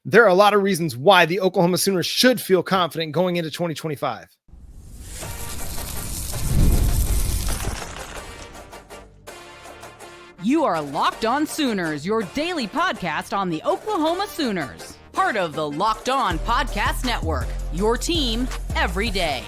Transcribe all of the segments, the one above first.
There are a lot of reasons why the Oklahoma Sooners should feel confident going into 2025. You are Locked On Sooners, your daily podcast on the Oklahoma Sooners. Part of the Locked On Podcast Network, your team every day.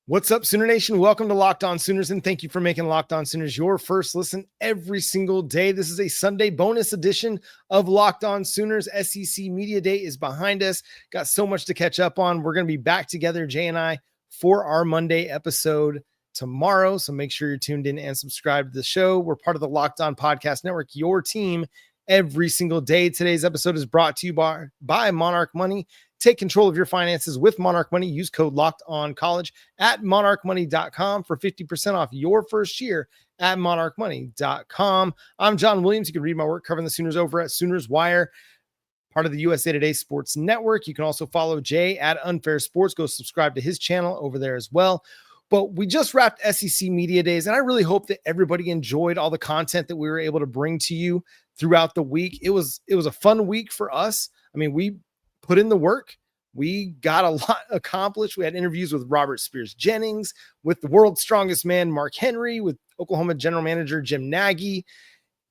What's up, Sooner Nation? Welcome to Locked On Sooners, and thank you for making Locked On Sooners your first listen every single day. This is a Sunday bonus edition of Locked On Sooners. SEC Media Day is behind us. Got so much to catch up on. We're going to be back together, Jay and I, for our Monday episode tomorrow. So make sure you're tuned in and subscribe to the show. We're part of the Locked On Podcast Network, your team every single day. Today's episode is brought to you by Monarch Money. Take control of your finances with Monarch Money. Use code LOCKEDONCollege at monarchmoney.com for 50% off your first year at monarchmoney.com. I'm John Williams. You can read my work covering the Sooners over at Sooners Wire, part of the USA Today Sports Network. You can also follow Jay at Unfair Sports. Go subscribe to his channel over there as well. But we just wrapped SEC Media Days, and I really hope that everybody enjoyed all the content that we were able to bring to you throughout the week. It was a fun week for us. I mean, we put in the work. We got a lot accomplished. We had interviews with Robert Spears-Jennings, with the world's strongest man, Mark Henry, with Oklahoma general manager Jim Nagy,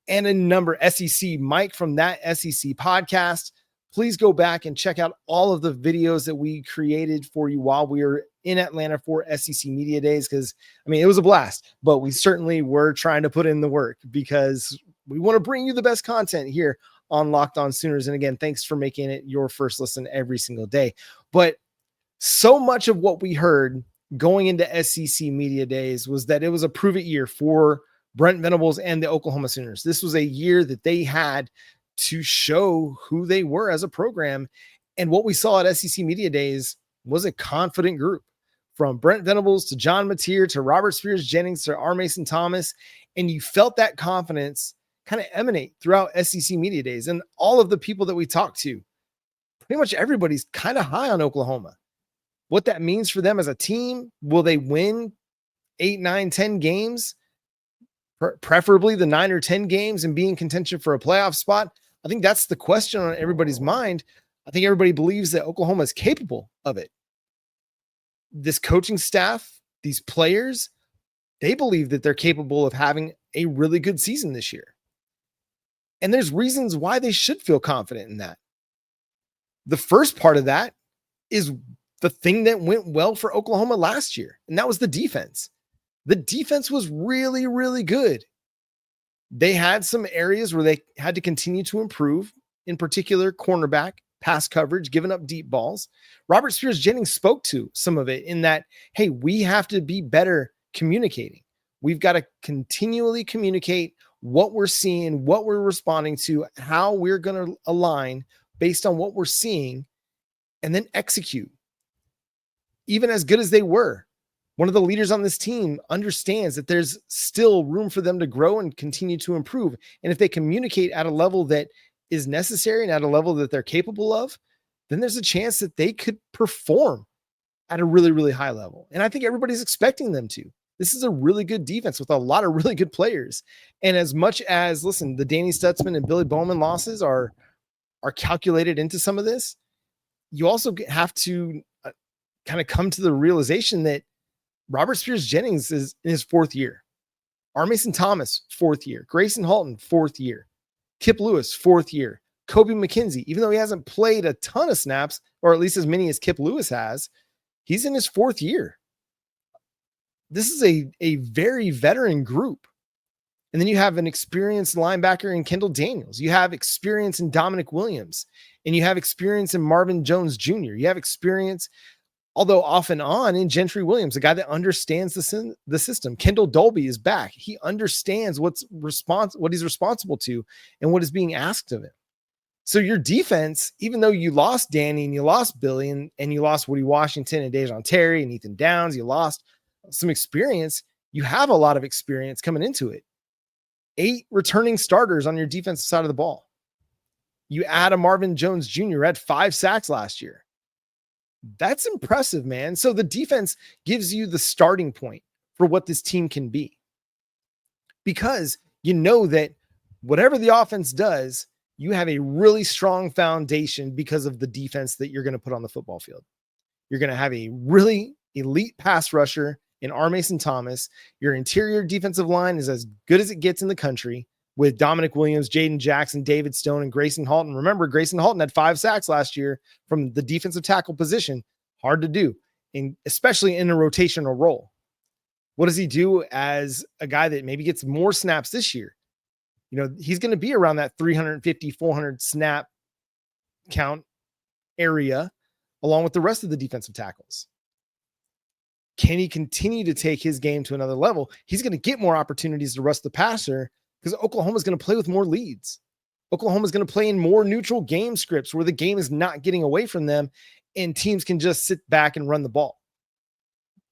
and a number SEC Mike from that SEC podcast. Please go back and check out all of the videos that we created for you while we were in Atlanta for SEC Media Days, because, I mean, it was a blast, but we certainly were trying to put in the work because we want to bring you the best content here on Locked On Sooners. And again, thanks for making it your first listen every single day. But so much of what we heard going into SEC Media Days was that it was a prove it year for Brent Venables and the Oklahoma Sooners. This was a year that they had to show who they were as a program. And what we saw at SEC Media Days was a confident group, from Brent Venables to John Mateer to Robert Spears-Jennings to R. Mason Thomas. And you felt that confidence kind of emanate throughout SEC Media Days. And all of the people that we talked to, pretty much everybody's kind of high on Oklahoma. What that means for them as a team, will they win 8, 9, 10 games? Preferably the 9 or 10 games and be in contention for a playoff spot? I think that's the question on everybody's mind. I think everybody believes that Oklahoma is capable of it. This coaching staff, these players, they believe that they're capable of having a really good season this year. And there's reasons why they should feel confident in that. The first part of that is the thing that went well for Oklahoma last year, and that was the defense. The defense was really, really good. They had some areas where they had to continue to improve, in particular cornerback, pass coverage, giving up deep balls. Robert Spears-Jennings spoke to some of it in that, hey, we have to be better communicating. We've got to continually communicate what we're seeing, what we're responding to, how we're going to align based on what we're seeing, and then execute. Even as good as they were, one of the leaders on this team understands that there's still room for them to grow and continue to improve. And if they communicate at a level that is necessary and at a level that they're capable of, then there's a chance that they could perform at a really, really high level. And I think everybody's expecting them to. This is a really good defense with a lot of really good players. And as much as, listen, the Danny Stutzman and Billy Bowman losses are calculated into some of this, you also have to kind of come to the realization that Robert Spears-Jennings is in his fourth year. R. Mason Thomas, fourth year. Grayson Halton, fourth year. Kip Lewis, fourth year. Kobe McKenzie, even though he hasn't played a ton of snaps, or at least as many as Kip Lewis has, he's in his fourth year. This is a very veteran group. And then you have an experienced linebacker in Kendall Daniels. You have experience in Dominic Williams. And you have experience in Marvin Jones Jr. You have experience, although off and on, in Gentry Williams, a guy that understands the system. Kendall Dolby is back. He understands what he's responsible to and what is being asked of him. So your defense, even though you lost Danny and you lost Billy and you lost Woody Washington and Dejon Terry and Ethan Downs, you lost some experience. You have a lot of experience coming into it. 8 returning starters on your defensive side of the ball. You add a Marvin Jones Jr. had 5 sacks last year. That's impressive, man. So the defense gives you the starting point for what this team can be, because you know that whatever the offense does, you have a really strong foundation because of the defense that you're going to put on the football field. You're going to have a really elite pass rusher in R. Mason Thomas. Your interior defensive line is as good as it gets in the country with Dominic Williams, Jaden Jackson, David Stone, and Grayson Halton. Remember, Grayson Halton had 5 sacks last year from the defensive tackle position. Hard to do, and especially in a rotational role. What does he do as a guy that maybe gets more snaps this year? He's going to be around that 350, 400 snap count area along with the rest of the defensive tackles. Can he continue to take his game to another level? He's going to get more opportunities to rush the passer because Oklahoma is going to play with more leads. Oklahoma is going to play in more neutral game scripts where the game is not getting away from them and teams can just sit back and run the ball.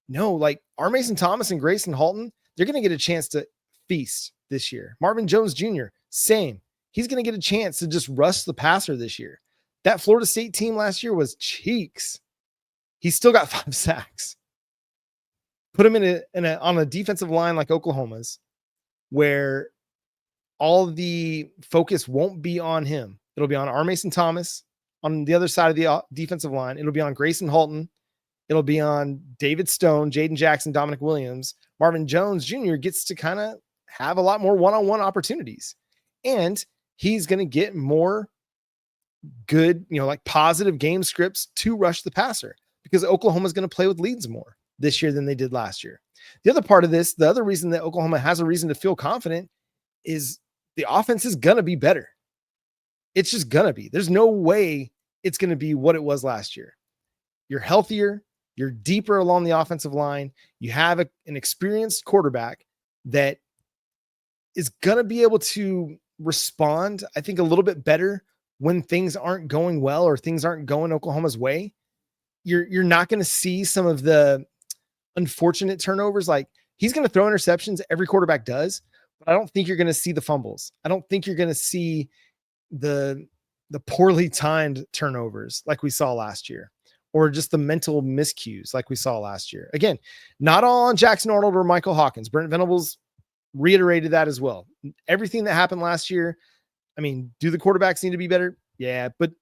No, like R. Mason Thomas and Grayson Halton, they're going to get a chance to feast this year. Marvin Jones Jr., same. He's going to get a chance to just rush the passer this year. That Florida State team last year was cheeks. He's still got 5 sacks. Put him on a defensive line like Oklahoma's, where all the focus won't be on him. It'll be on R. Mason Thomas on the other side of the defensive line. It'll be on Grayson Halton. It'll be on David Stone, Jaden Jackson, Dominic Williams. Marvin Jones Jr. gets to kind of have a lot more one-on-one opportunities. And he's going to get more good, like positive game scripts to rush the passer because Oklahoma is going to play with leads more this year than they did last year. The other part of this, the other reason that Oklahoma has a reason to feel confident is the offense is going to be better. It's just going to be. There's no way it's going to be what it was last year. You're healthier. You're deeper along the offensive line. You have an experienced quarterback that is going to be able to respond, I think, a little bit better when things aren't going well or things aren't going Oklahoma's way. You're not going to see some of the unfortunate turnovers. Like, he's going to throw interceptions. Every quarterback does, but I don't think you're going to see the fumbles. I don't think you're going to see the poorly timed turnovers like we saw last year, or just the mental miscues like we saw last year. Again, not all on Jackson Arnold or Michael Hawkins. Brent Venables reiterated that as well. Everything that happened last year, I mean, do the quarterbacks need to be better? Yeah, but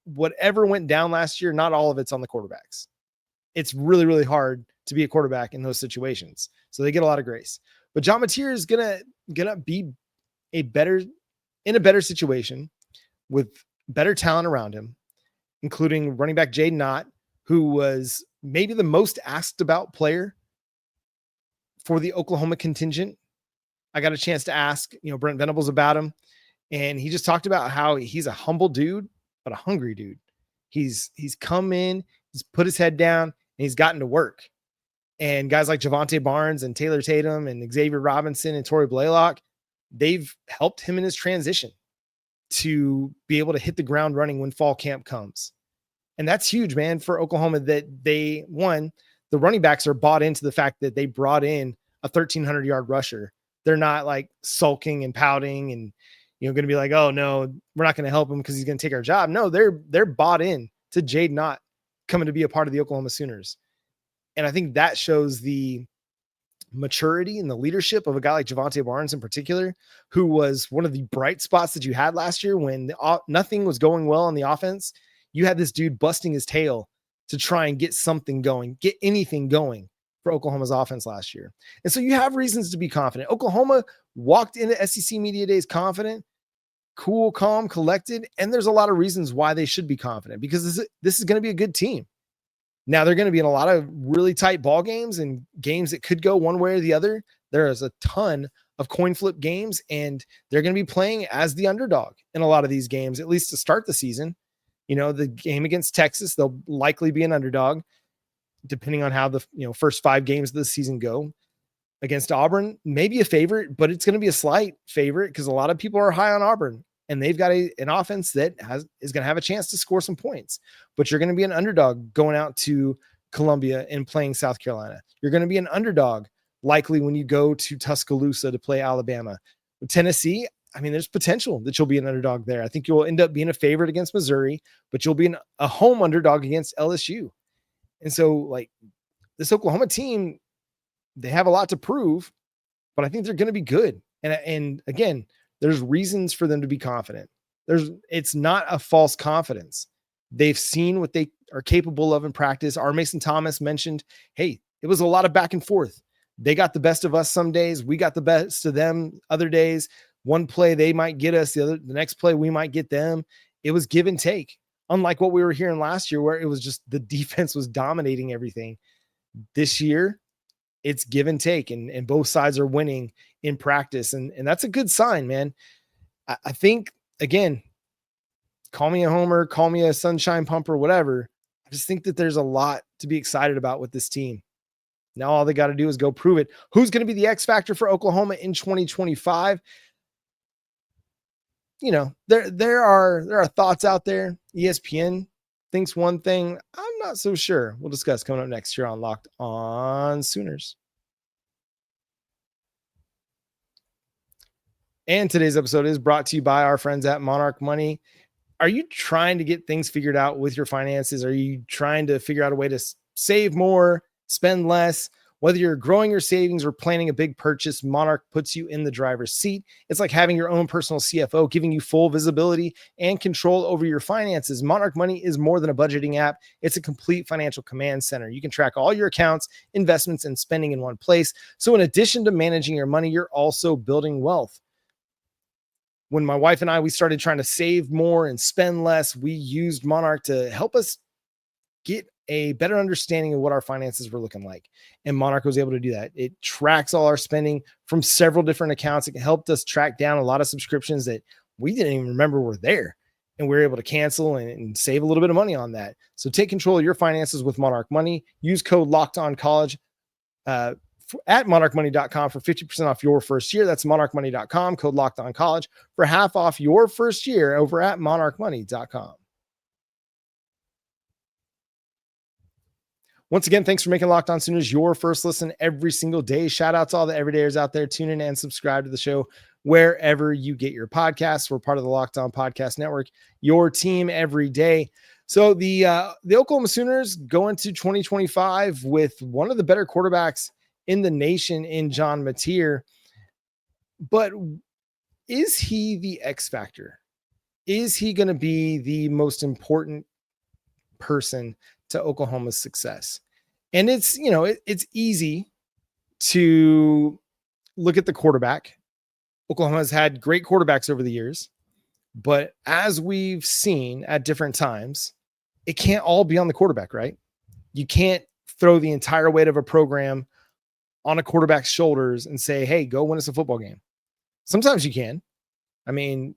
whatever went down last year, not all of it's on the quarterbacks. It's really, really hard to be a quarterback in those situations. So they get a lot of grace. But John Mateer is gonna be in a better situation with better talent around him, including running back Jaydn Ott, who was maybe the most asked about player for the Oklahoma contingent. I got a chance to ask, Brent Venables about him, and he just talked about how he's a humble dude, but a hungry dude. He's come in, he's put his head down, and he's gotten to work. And guys like Javante Barnes and Taylor Tatum and Xavier Robinson and Torrey Blaylock, they've helped him in his transition to be able to hit the ground running when fall camp comes. And that's huge, man, for Oklahoma, that the running backs are bought into the fact that they brought in a 1,300-yard rusher. They're not like sulking and pouting and, going to be like, oh no, we're not going to help him because he's going to take our job. No, they're bought in to Jaydn Ott coming to be a part of the Oklahoma Sooners. And I think that shows the maturity and the leadership of a guy like Javante Barnes in particular, who was one of the bright spots that you had last year when nothing was going well on the offense. You had this dude busting his tail to try and get something going, get anything going for Oklahoma's offense last year. And so you have reasons to be confident. Oklahoma walked into SEC Media Days confident, cool, calm, collected, and there's a lot of reasons why they should be confident because this is going to be a good team. Now they're going to be in a lot of really tight ball games and games that could go one way or the other. There is a ton of coin flip games, and they're going to be playing as the underdog in a lot of these games, at least to start the season. The game against Texas, they'll likely be an underdog, depending on how the first 5 games of the season go. Against Auburn, maybe a favorite, but it's going to be a slight favorite because a lot of people are high on Auburn, and they've got an offense that is going to have a chance to score some points. But you're going to be an underdog going out to Columbia and playing South Carolina. You're going to be an underdog likely when you go to Tuscaloosa to play Alabama. With Tennessee, I mean, there's potential that you'll be an underdog there. I think you'll end up being a favorite against Missouri, but you'll be a home underdog against LSU. And so, like, this Oklahoma team, they have a lot to prove, but I think they're going to be good. And again, there's reasons for them to be confident. It's not a false confidence. They've seen what they are capable of in practice. Our Mason Thomas mentioned, hey, it was a lot of back and forth. They got the best of us some days. We got the best of them other days. One play they might get us, the next play we might get them. It was give and take. Unlike what we were hearing last year, where it was just the defense was dominating everything. This year, it's give and take, and both sides are winning in practice. And that's a good sign, man. I think, again, call me a homer, call me a sunshine pumper, whatever. I just think that there's a lot to be excited about with this team. Now all they got to do is go prove it. Who's going to be the X factor for Oklahoma in 2025? You know, there are thoughts out there. ESPN thinks one thing. I'm not so sure. We'll discuss coming up next year on Locked On Sooners. And today's episode is brought to you by our friends at Monarch Money. Are you trying to get things figured out with your finances? Are you trying to figure out a way to save more, spend less? Whether you're growing your savings or planning a big purchase, Monarch puts you in the driver's seat. It's like having your own personal CFO, giving you full visibility and control over your finances. Monarch Money is more than a budgeting app. It's a complete financial command center. You can track all your accounts, investments, and spending in one place. So in addition to managing your money, you're also building wealth. When my wife and we started trying to save more and spend less, we used Monarch to help us get a better understanding of what our finances were looking like. And Monarch was able to do that. It tracks all our spending from several different accounts. It helped us track down a lot of subscriptions that we didn't even remember were there. And we were able to cancel and save a little bit of money on that. So take control of your finances with Monarch Money. Use code LOCKEDONCollege at monarchmoney.com for 50% off your first year. That's monarchmoney.com, code LOCKEDONCollege for half off your first year over at monarchmoney.com. Once again, thanks for making Locked On Sooners your first listen every single day. Shout out to all the everydayers out there. Tune in and subscribe to the show wherever you get your podcasts. We're part of the Locked On Podcast Network, your team every day. So the Oklahoma Sooners go into 2025 with one of the better quarterbacks in the nation in John Mateer. But is he the X factor? Is he going to be the most important person to Oklahoma's success? And it's, you know, it's easy to look at the quarterback. Oklahoma's had great quarterbacks over the years, but as we've seen at different times, it can't all be on the quarterback, right? You can't throw the entire weight of a program on a quarterback's shoulders and say, hey, go win us a football game. Sometimes you can. I mean,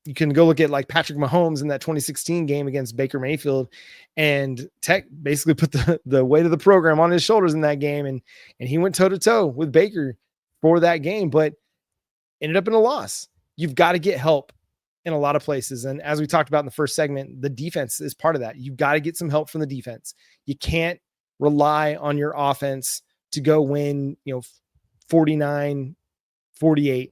you can go look at like Patrick Mahomes in that 2016 game against Baker Mayfield, and Tech basically put the weight of the program on his shoulders in that game. And he went toe to toe with Baker for that game, but ended up in a loss. You've got to get help in a lot of places. And as we talked about in the first segment, the defense is part of that. You've got to get some help from the defense. You can't rely on your offense to go win, 49-48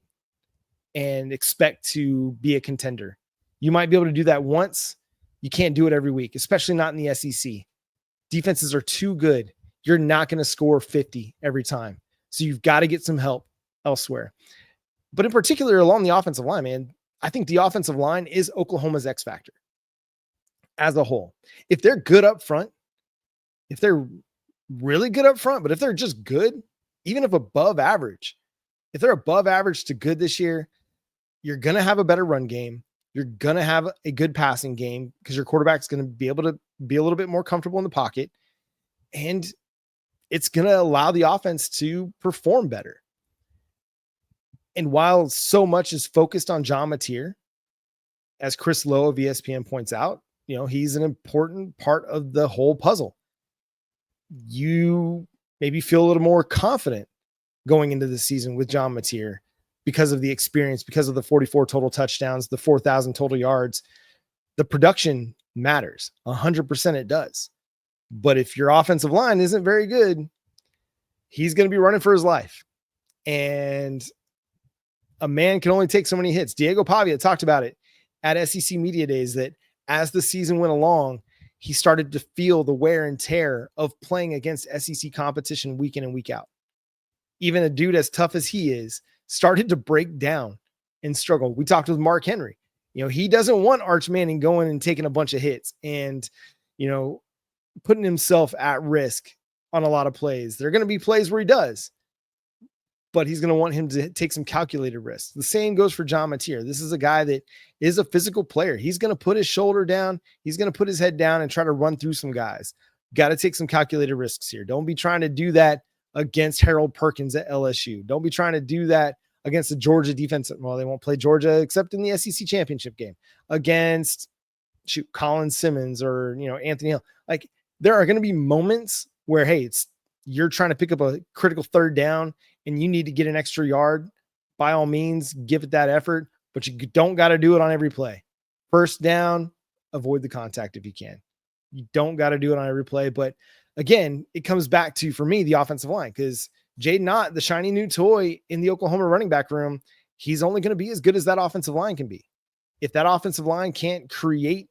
and expect to be a contender. You might be able to do that once. You can't do it every week, especially not in the SEC. Defenses are too good. You're not going to score 50 every time. So you've got to get some help elsewhere. But in particular, along the offensive line, man, I think the offensive line is Oklahoma's X factor as a whole. If they're good up front, if they're really good up front, but if they're just good, even if above average, if they're above average to good this year, you're going to have a better run game. You're going to have a good passing game because your quarterback's going to be able to be a little bit more comfortable in the pocket. And it's going to allow the offense to perform better. And while so much is focused on John Mateer, as Chris Lowe of ESPN points out, he's an important part of the whole puzzle. You maybe feel a little more confident going into the season with John Mateer because of the experience, because of the 44 total touchdowns, the 4,000 total yards. The production matters. 100% it does. But if your offensive line isn't very good, he's going to be running for his life. And a man can only take so many hits. Diego Pavia talked about it at SEC Media Days that as the season went along, he started to feel the wear and tear of playing against SEC competition week in and week out. Even a dude as tough as he is started to break down and struggle. We talked with Mark Henry He doesn't want Arch Manning going and taking a bunch of hits and, putting himself at risk on a lot of plays. There are going to be plays where he does, but he's going to want him to take some calculated risks. The same goes for John Mateer. This is a guy that is a physical player. He's going to put his shoulder down. He's going to put his head down and try to run through some guys. Got to take some calculated risks here. Don't be trying to do that against Harold Perkins at LSU. Don't be trying to do that against the Georgia defense. Well, they won't play Georgia except in the SEC championship game against Colin Simmons or, Anthony Hill. Like, there are going to be moments where, hey, you're trying to pick up a critical third down and you need to get an extra yard. By all means, give it that effort, but you don't got to do it on every play. First down, avoid the contact if you can. You don't got to do it on every play. But again, it comes back to, for me, the offensive line, because Jaydn Ott, the shiny new toy in the Oklahoma running back room, he's only going to be as good as that offensive line can be. If that offensive line can't create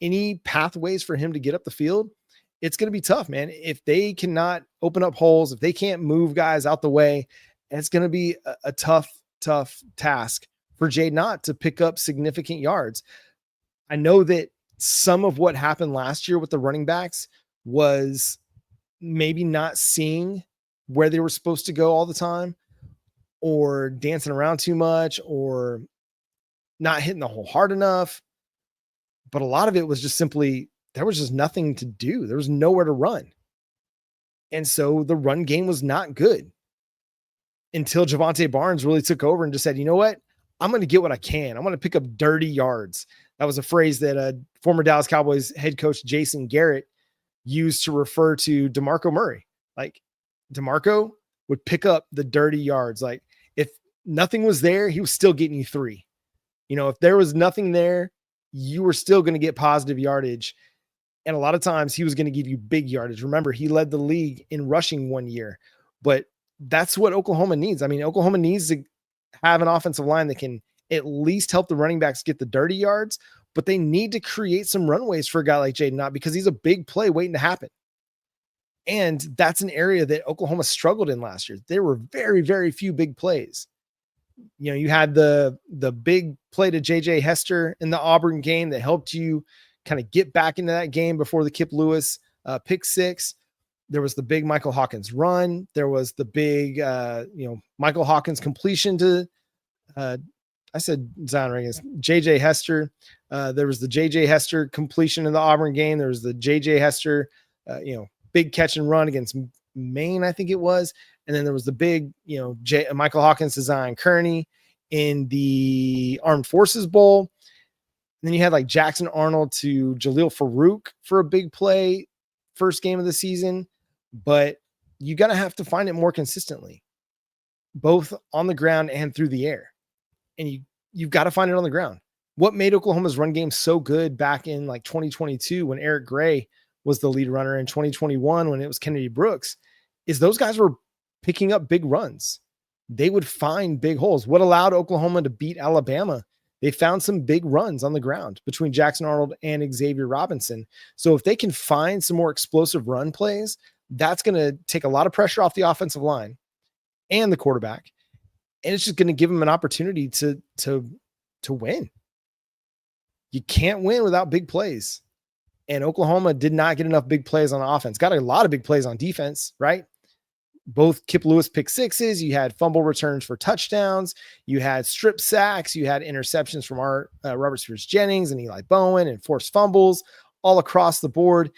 any pathways for him to get up the field, it's going to be tough, man. If they cannot open up holes, if they can't move guys out the way, it's going to be a tough task for Jaydn Ott to pick up significant yards. I know that some of what happened last year with the running backs was maybe not seeing where they were supposed to go all the time, or dancing around too much, or not hitting the hole hard enough. But a lot of it was just simply, there was just nothing to do. There was nowhere to run. And so the run game was not good until Javonte Barnes really took over and just said, you know what? I'm going to get what I can. I'm going to pick up dirty yards. That was a phrase that former Dallas Cowboys head coach Jason Garrett used to refer to DeMarco Murray. Like, DeMarco would pick up the dirty yards. Like, if nothing was there, he was still getting you 3. If there was nothing there, you were still going to get positive yardage. And a lot of times he was going to give you big yardage. Remember, he led the league in rushing one year, but that's what Oklahoma needs. I mean, Oklahoma needs to have an offensive line that can at least help the running backs get the dirty yards, but they need to create some runways for a guy like Jaydn Ott, because he's a big play waiting to happen. And that's an area that Oklahoma struggled in last year. There were very, very few big plays. You had the big play to JJ Hester in the Auburn game that helped you kind of get back into that game before the Kip Lewis pick 6. There was the big Michael Hawkins run. There was the big, Michael Hawkins completion to, I said Zion Reagan's JJ Hester. There was the JJ Hester completion in the Auburn game. There was the JJ Hester, big catch and run against Maine, I think it was. And then there was the big, Michael Hawkins to Zion Kearney in the Armed Forces Bowl. And then you had like Jackson Arnold to Jaleel Farouk for a big play, first game of the season. But you got to have to find it more consistently, both on the ground and through the air. And you've got to find it on the ground. What made Oklahoma's run game so good back in like 2022 when Eric Gray was the lead runner, in 2021 when it was Kennedy Brooks, is those guys were picking up big runs. They would find big holes. What allowed Oklahoma to beat Alabama? They found some big runs on the ground between Jackson Arnold and Xavier Robinson. So if they can find some more explosive run plays, that's going to take a lot of pressure off the offensive line and the quarterback. And it's just going to give them an opportunity to win. You can't win without big plays. And Oklahoma did not get enough big plays on offense. Got a lot of big plays on defense, right? Both Kip Lewis pick 6s. You had fumble returns for touchdowns. You had strip sacks. You had interceptions from Robert Spears-Jennings and Eli Bowen, and forced fumbles all across the board.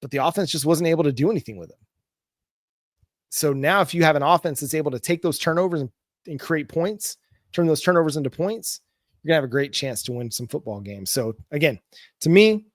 But the offense just wasn't able to do anything with them. So now if you have an offense that's able to take those turnovers and create points, turn those turnovers into points, you're going to have a great chance to win some football games. So again, to me,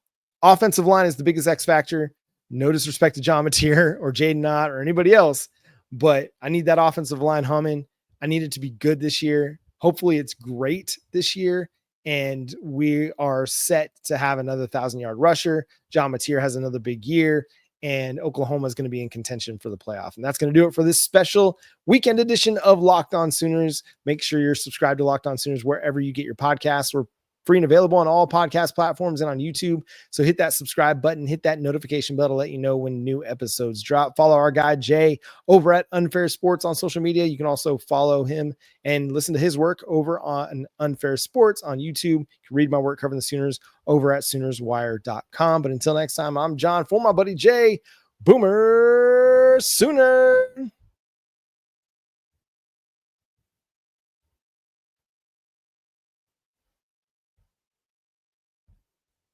offensive line is the biggest X factor. No disrespect to John Mateer or Jaydn Ott or anybody else, but I need that offensive line humming. I need it to be good this year. Hopefully it's great this year, and we are set to have another 1,000-yard rusher. John Mateer has another big year, and Oklahoma is going to be in contention for the playoff. And that's going to do it for this special weekend edition of Locked On Sooners. Make sure you're subscribed to Locked On Sooners wherever you get your podcasts. We're free and available on all podcast platforms and on YouTube. So hit that subscribe button, hit that notification bell to let you know when new episodes drop. Follow our guy Jay over at Unfair Sports on social media. You can also follow him and listen to his work over on Unfair Sports on YouTube. You can read my work covering the Sooners over at SoonersWire.com. But until next time, I'm John for my buddy Jay. Boomer Sooner.